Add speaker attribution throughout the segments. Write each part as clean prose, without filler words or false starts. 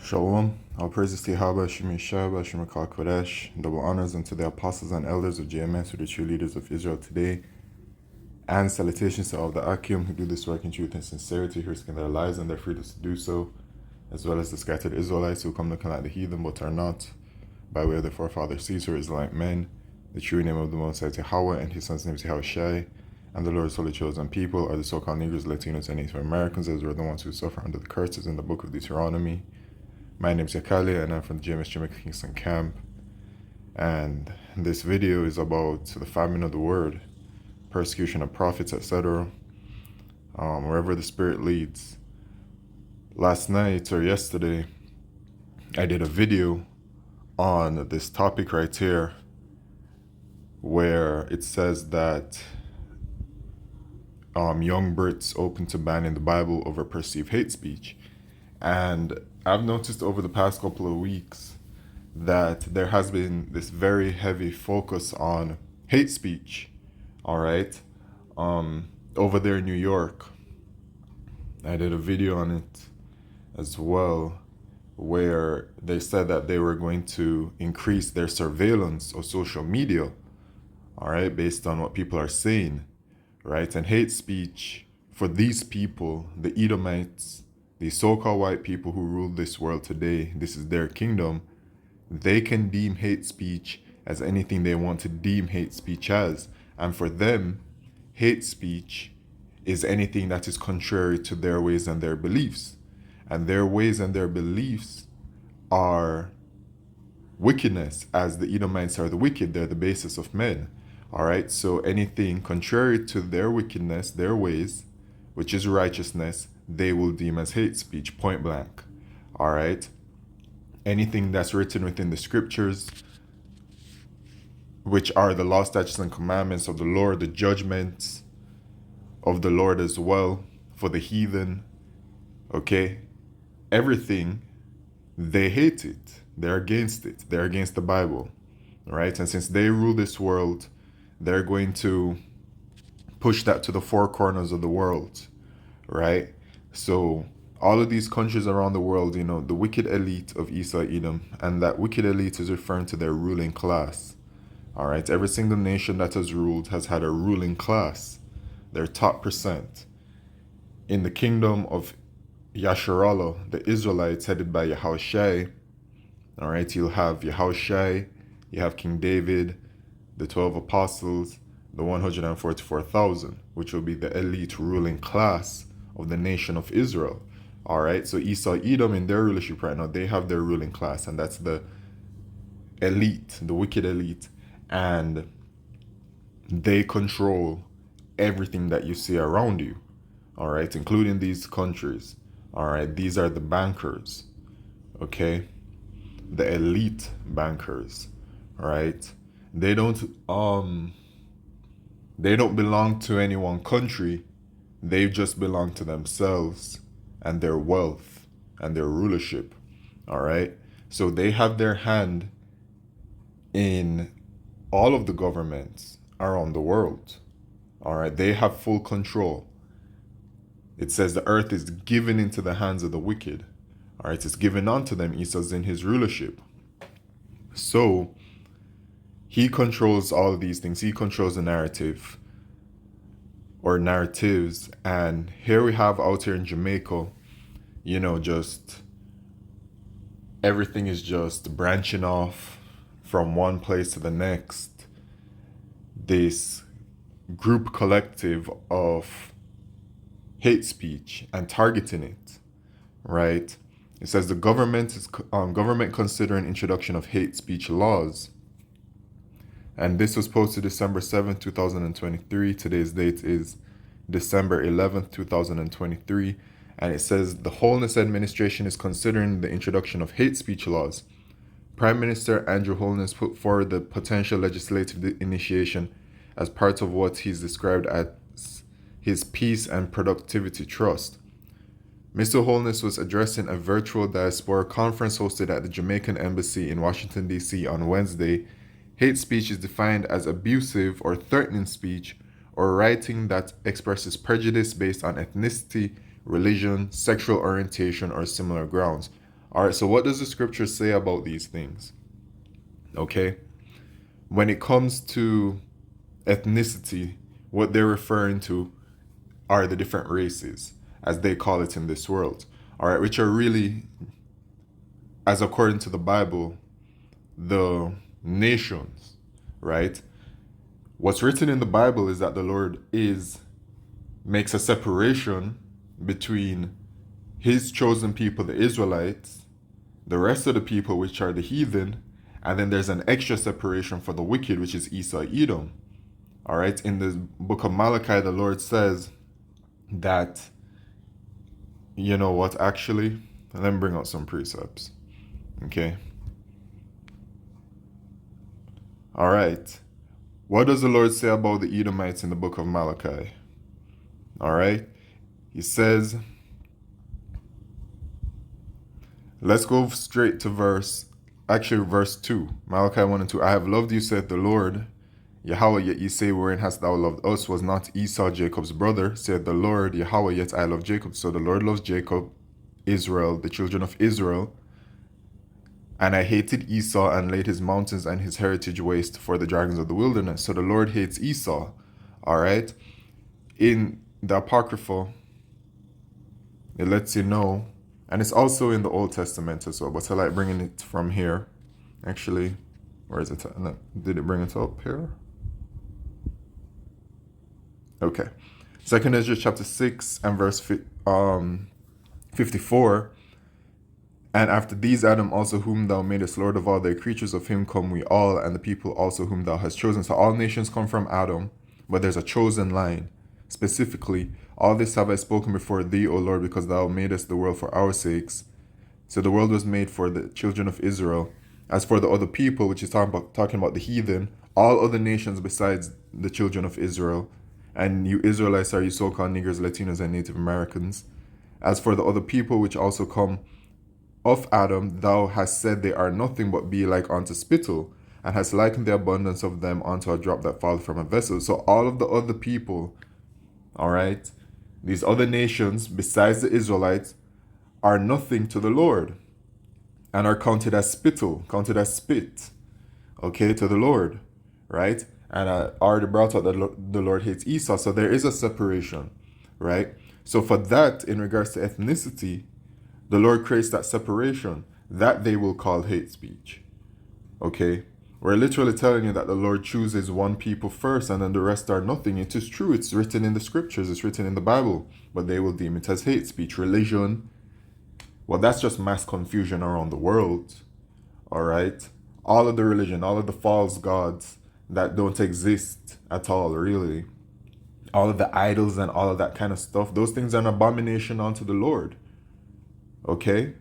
Speaker 1: Shalom. All praises to Yahweh, Shemi Shab, Shemakal Kodesh. Double honors unto the apostles and elders of JMS, who are the true leaders of Israel today. And salutations to all the Akim who do this work in truth and sincerity, who risk their lives and their freedom to do so, as well as the scattered Israelites who come looking like the heathen but are not, by way of the forefather Caesar, Israelite men. The true name of the Most High Yahweh and his son's name is Yahushai, and the Lord's holy chosen people are the so-called Negroes, Latinos, and Native Americans, as were the ones who suffer under the curses in the book of Deuteronomy. My name is Yakali, and I'm from the JMS Jamaica Kingston Camp. And this video is about the famine of the word, persecution of prophets, etc. Wherever the Spirit leads. Last night or yesterday, I did a video on this topic right here, where it says that young Brits open to banning the Bible over perceived hate speech. And I've noticed over the past couple of weeks that there has been this very heavy focus on hate speech, all right, over there in New York. I did a video on it as well, where they said that they were going to increase their surveillance of social media, all right, based on what people are saying, right? And hate speech for these people, the Edomites, the so-called white people who rule this world today, this is their kingdom, they can deem hate speech as anything they want to deem hate speech as. And for them, hate speech is anything that is contrary to their ways and their beliefs. And their ways and their beliefs are wickedness, as the Edomites are the wicked. They're the basis of men. All right, so anything contrary to their wickedness, their ways, which is righteousness, they will deem as hate speech, point blank. All right. Anything that's written within the scriptures, which are the law, statutes, and commandments of the Lord, the judgments of the Lord as well for the heathen, okay? Everything, they hate it. They're against it. They're against the Bible, all right? And since they rule this world, they're going to push that to the four corners of the world, right? So all of these countries around the world, you know, the wicked elite of Esau, Edom, and that wicked elite is referring to their ruling class. All right, every single nation that has ruled has had a ruling class, their top percent. In the kingdom of Yasharallah, the Israelites headed by Yahushai, all right, you'll have Yahushai, you have King David, the 12 apostles, the 144,000, which will be the elite ruling class of the nation of Israel. All right, so Esau, Edom, in their rulership right now, they have their ruling class, and that's the elite, the wicked elite, and they control everything that you see around you, all right, including these countries. All right, these are the bankers, okay, the elite bankers, all right. They don't belong to any one country. They just belong to themselves and their wealth and their rulership, all right? So they have their hand in all of the governments around the world, all right? They have full control. It says the earth is given into the hands of the wicked, all right? It's given unto them. Esau's in his rulership. So he controls all of these things. He controls the narrative or narratives. And here we have out here in Jamaica, you know, just everything is just branching off from one place to the next. This group collective of hate speech and targeting it, right? It says the government is government considering introduction of hate speech laws. And this was posted December 7th, 2023. Today's date is December 11th, 2023. And it says the Holness administration is considering the introduction of hate speech laws. Prime Minister Andrew Holness put forward the potential legislative initiation as part of what he's described as his Peace and Productivity Trust. Mr. Holness was addressing a virtual diaspora conference hosted at the Jamaican Embassy in Washington, D.C. on Wednesday. Hate speech is defined as abusive or threatening speech or writing that expresses prejudice based on ethnicity, religion, sexual orientation, or similar grounds. All right, so what does the scripture say about these things? Okay, when it comes to ethnicity, what they're referring to are the different races, as they call it in this world. All right, which are really, as according to the Bible, the nations, right? What's written in the Bible is that the Lord makes a separation between his chosen people, the Israelites, the rest of the people, which are the heathen, and then there's an extra separation for the wicked, which is Esau, Edom. All right, in the book of Malachi, the Lord says that, you know what, actually, let me bring out some precepts. Okay. All right. What does the Lord say about the Edomites in the book of Malachi? All right. He says, let's go straight to verse 2. Malachi 1 and 2. I have loved you, saith the Lord, Yahweh, yet ye say, wherein hast thou loved us? Was not Esau Jacob's brother? Said the Lord, Yahweh, yet I love Jacob. So the Lord loves Jacob, Israel, the children of Israel. And I hated Esau and laid his mountains and his heritage waste for the dragons of the wilderness. So the Lord hates Esau. All right. In the Apocrypha, it lets you know, and it's also in the Old Testament as well, but I like bringing it from here. Actually, where is it? Did it bring it up here? Okay. 2 Ezra chapter 6 and verse 54. And after these, Adam also, whom thou madest Lord of all thy creatures, of him come we all, and the people also whom thou hast chosen. So all nations come from Adam, but there's a chosen line. Specifically, all this have I spoken before thee, O Lord, because thou madest the world for our sakes. So the world was made for the children of Israel. As for the other people, which is talking about the heathen, all other nations besides the children of Israel, and you Israelites are you so-called niggers, Latinos, and Native Americans. As for the other people which also come of Adam, thou hast said they are nothing but be like unto spittle, and hast likened the abundance of them unto a drop that falleth from a vessel. So all of the other people, all right, these other nations besides the Israelites are nothing to the Lord and are counted as spittle, counted as spit, okay, to the Lord, right? And I already brought out that the Lord hates Esau. So there is a separation, right? So for that, in regards to ethnicity, the Lord creates that separation that they will call hate speech. Okay? We're literally telling you that the Lord chooses one people first and then the rest are nothing. It is true. It's written in the scriptures. It's written in the Bible. But they will deem it as hate speech. Religion, well, that's just mass confusion around the world. All right? All of the religion, all of the false gods that don't exist at all, really. All of the idols and all of that kind of stuff. Those things are an abomination unto the Lord. Okay?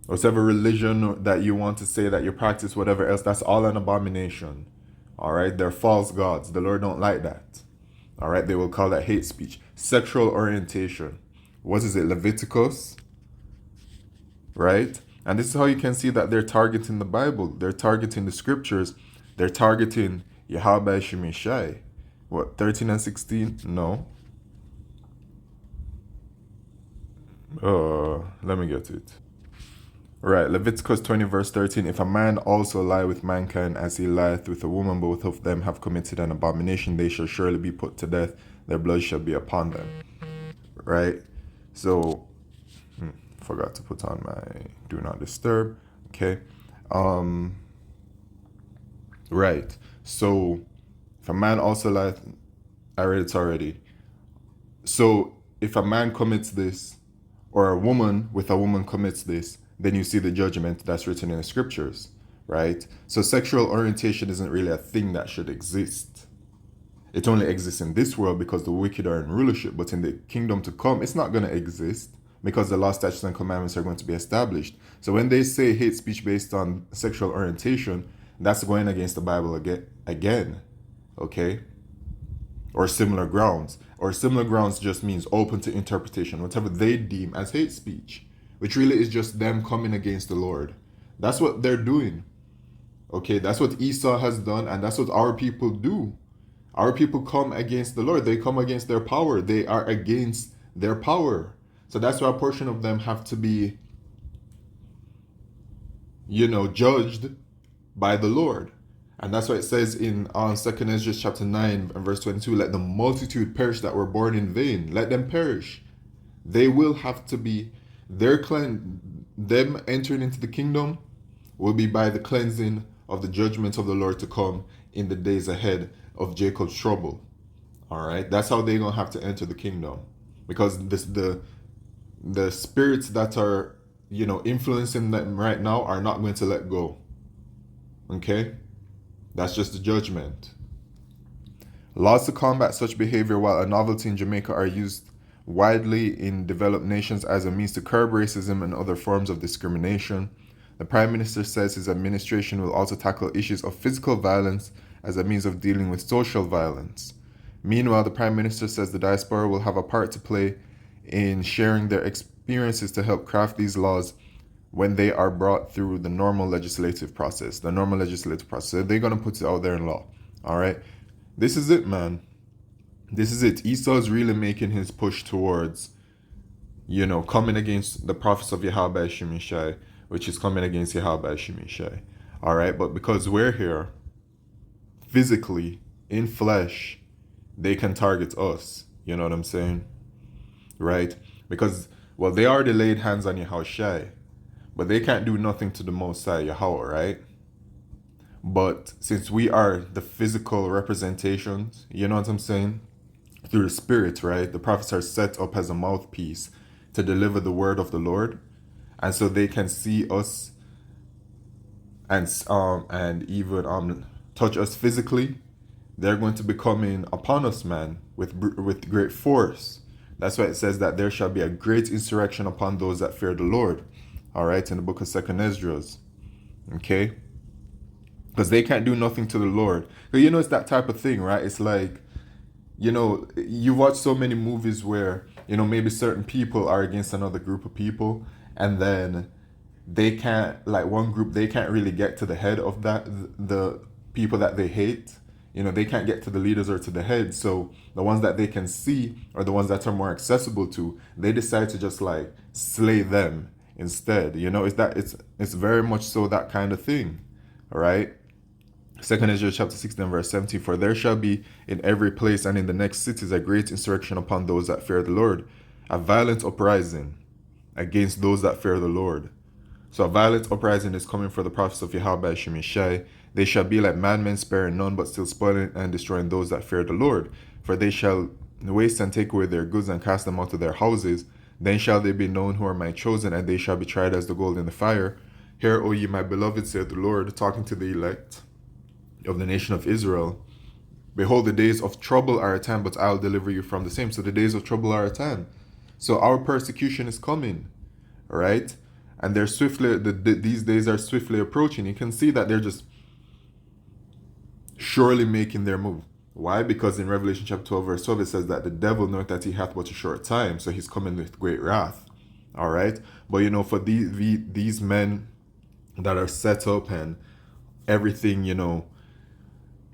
Speaker 1: Whatever religion that you want to say that you practice, whatever else, that's all an abomination. All right? They're false gods. The Lord don't like that. All right? They will call that hate speech. Sexual orientation. What is it? Leviticus? Right? And this is how you can see that they're targeting the Bible. They're targeting the scriptures. They're targeting Yahweh Shemeshai. What, 13 and 16? No. Let me get it. Right, Leviticus 20 verse 13. If a man also lie with mankind as he lieth with a woman, both of them have committed an abomination, they shall surely be put to death. Their blood shall be upon them. Right? So, forgot to put on my do not disturb. Okay. Right. So, if a man also lieth, I read it already. So, if a man commits this, or a woman with a woman commits this, then you see the judgment that's written in the scriptures, right? So sexual orientation isn't really a thing that should exist. It only exists in this world because the wicked are in rulership, but in the kingdom to come, it's not going to exist because the law, statutes, and commandments are going to be established. So when they say hate speech based on sexual orientation, that's going against the Bible again, okay? Or similar grounds. Or similar grounds just means open to interpretation, whatever they deem as hate speech, which really is just them coming against the Lord. That's what they're doing. Okay, that's what Esau has done, and that's what our people do. Our people come against the Lord. They come against their power. They are against their power. So that's why a portion of them have to be judged by the Lord. And that's why it says in 2nd Ezra chapter 9 and verse 22, let the multitude perish that were born in vain. Let them perish. They will have to be, them entering into the kingdom will be by the cleansing of the judgment of the Lord to come in the days ahead of Jacob's trouble. All right, that's how they're gonna have to enter the kingdom, because the spirits that are influencing them right now are not going to let go. Okay, that's just the judgment. Laws to combat such behavior, while a novelty in Jamaica, are used widely in developed nations as a means to curb racism and other forms of discrimination. The Prime Minister says his administration will also tackle issues of physical violence as a means of dealing with social violence. Meanwhile, the Prime Minister says the diaspora will have a part to play in sharing their experiences to help craft these laws when they are brought through the normal legislative process. They're going to put it out there in law. All right. This is it, man. This is it. Esau is really making his push towards, coming against the prophets of Yahweh Shemishai, which is coming against Yahweh Shemishai. All right. But because we're here physically in flesh, they can target us. You know what I'm saying? Right? Because, well, they already laid hands on Yahushai, but they can't do nothing to the Most High Yahweh, right? But since we are the physical representations, you know what I'm saying? Through the Spirit, right? The prophets are set up as a mouthpiece to deliver the word of the Lord. And so they can see us and even touch us physically. They're going to be coming upon us, man, with great force. That's why it says that there shall be a great insurrection upon those that fear the Lord. All right, in the book of 2nd Esdras. Okay? Because they can't do nothing to the Lord. But it's that type of thing, right? It's like, you watch so many movies where, maybe certain people are against another group of people, and then they can't, like one group, they can't really get to the head of the people that they hate. They can't get to the leaders or to the head. So the ones that they can see, or the ones that are more accessible to, they decide to just like slay them instead. It's very much so that kind of thing. All right. 2nd Ezra chapter 16 verse 17, for there shall be in every place and in the next cities a great insurrection upon those that fear the Lord, a violent uprising against those that fear the Lord. So a violent uprising is coming for the prophets of Yahweh Shemishai. They shall be like madmen, sparing none, but still spoiling and destroying those that fear the Lord. For they shall waste and take away their goods and cast them out of their houses. Then shall they be known who are my chosen, and they shall be tried as the gold in the fire. Hear, O ye my beloved, saith the Lord, talking to the elect of the nation of Israel. Behold, the days of trouble are at hand, but I'll deliver you from the same. So the days of trouble are at hand. So our persecution is coming, all right? And they're these days are swiftly approaching. You can see that they're just surely making their move. Why? Because in Revelation chapter 12 verse 12 it says that the devil knoweth that he hath but a short time, so he's coming with great wrath. All right, but for these men that are set up and everything,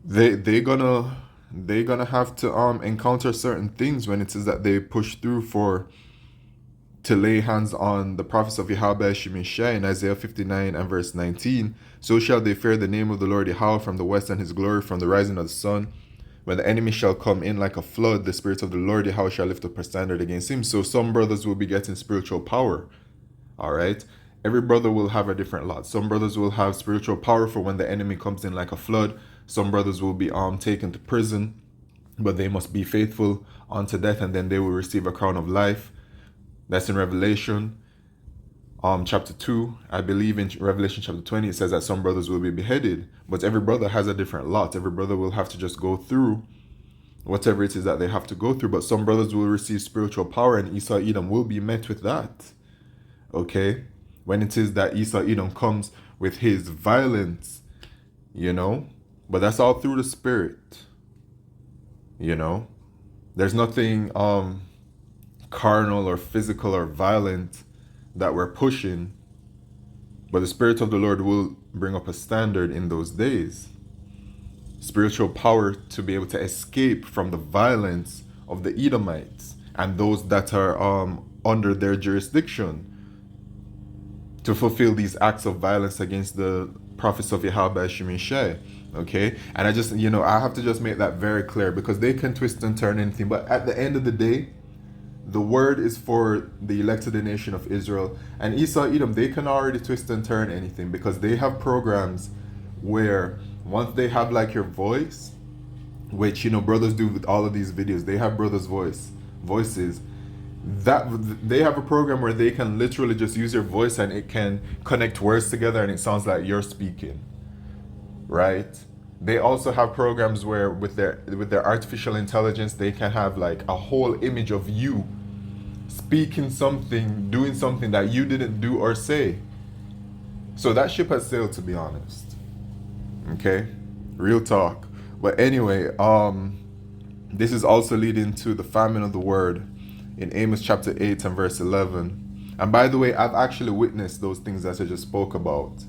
Speaker 1: they're gonna have to encounter certain things when it says that they push through to lay hands on the prophets of Yahweh Shemishai in Isaiah 59 and verse 19. So shall they fear the name of the Lord Yahweh from the west, and his glory from the rising of the sun. When the enemy shall come in like a flood, the spirit of the Lord Yahweh shall lift up a standard against him. So some brothers will be getting spiritual power. All right. Every brother will have a different lot. Some brothers will have spiritual power for when the enemy comes in like a flood. Some brothers will be taken to prison, but they must be faithful unto death, and then they will receive a crown of life. That's in Revelation chapter 2. I believe in Revelation chapter 20 it says that some brothers will be beheaded, but every brother has a different lot. Every brother will have to just go through whatever it is that they have to go through, but some brothers will receive spiritual power, and Esau Edom will be met with that. Okay, when it is that Esau Edom comes with his violence, but that's all through the Spirit. There's nothing carnal or physical or violent that we're pushing, but the Spirit of the Lord will bring up a standard in those days. Spiritual power to be able to escape from the violence of the Edomites and those that are under their jurisdiction, to fulfill these acts of violence against the prophets of Yahweh Shemishai. Okay, and I just, I have to just make that very clear, because they can twist and turn anything, but at the end of the day, the word is for the elected nation of Israel. And Esau, Edom, they can already twist and turn anything, because they have programs where once they have like your voice, which brothers do with all of these videos, they have brothers' voices, that they have a program where they can literally just use your voice and it can connect words together and it sounds like you're speaking, right? They also have programs where with their artificial intelligence, they can have like a whole image of you speaking something, doing something that you didn't do or say. So that ship has sailed, to be honest. Okay, real talk. But anyway, this is also leading to the famine of the word in Amos chapter 8 and verse 11. And by the way, I've actually witnessed those things that I just spoke about.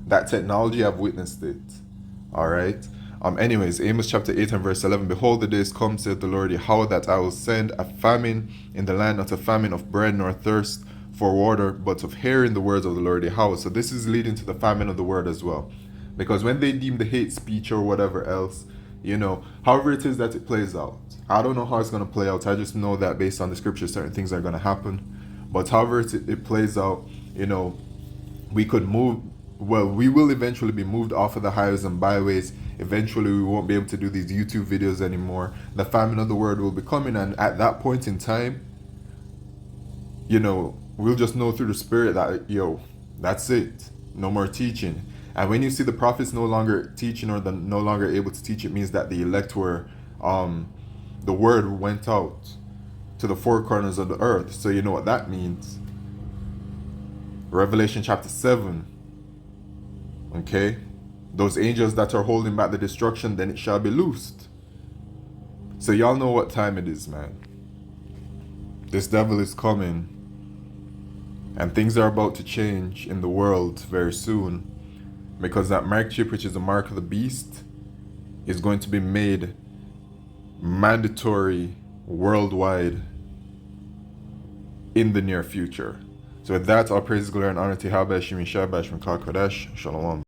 Speaker 1: That technology, I've witnessed it. All right. Anyways, Amos chapter 8 and verse 11. Behold, the days come, saith the Lord Yahweh, that I will send a famine in the land, not a famine of bread nor thirst for water, but of hearing the words of the Lord Yahweh. So this is leading to the famine of the word as well. Because when they deem the hate speech or whatever else, however it is that it plays out, I don't know how it's going to play out. I just know that based on the scripture, certain things are going to happen. But however it plays out, we could move, well, we will eventually be moved off of the highways and byways. Eventually, we won't be able to do these YouTube videos anymore. The famine of the word will be coming. And at that point in time, we'll just know through the spirit that, that's it. No more teaching. And when you see the prophets no longer teaching or no longer able to teach, it means that the elect were, the word went out to the four corners of the earth. So you know what that means. Revelation chapter 7. Okay? Those angels that are holding back the destruction, then it shall be loosed. So y'all know what time it is, man. This devil is coming. And things are about to change in the world very soon. Because that mark chip, which is the mark of the beast, is going to be made mandatory worldwide in the near future. So with that, all praise, glory, and honor to Yahweh Shemishai Bashman Kodesh. Shalom.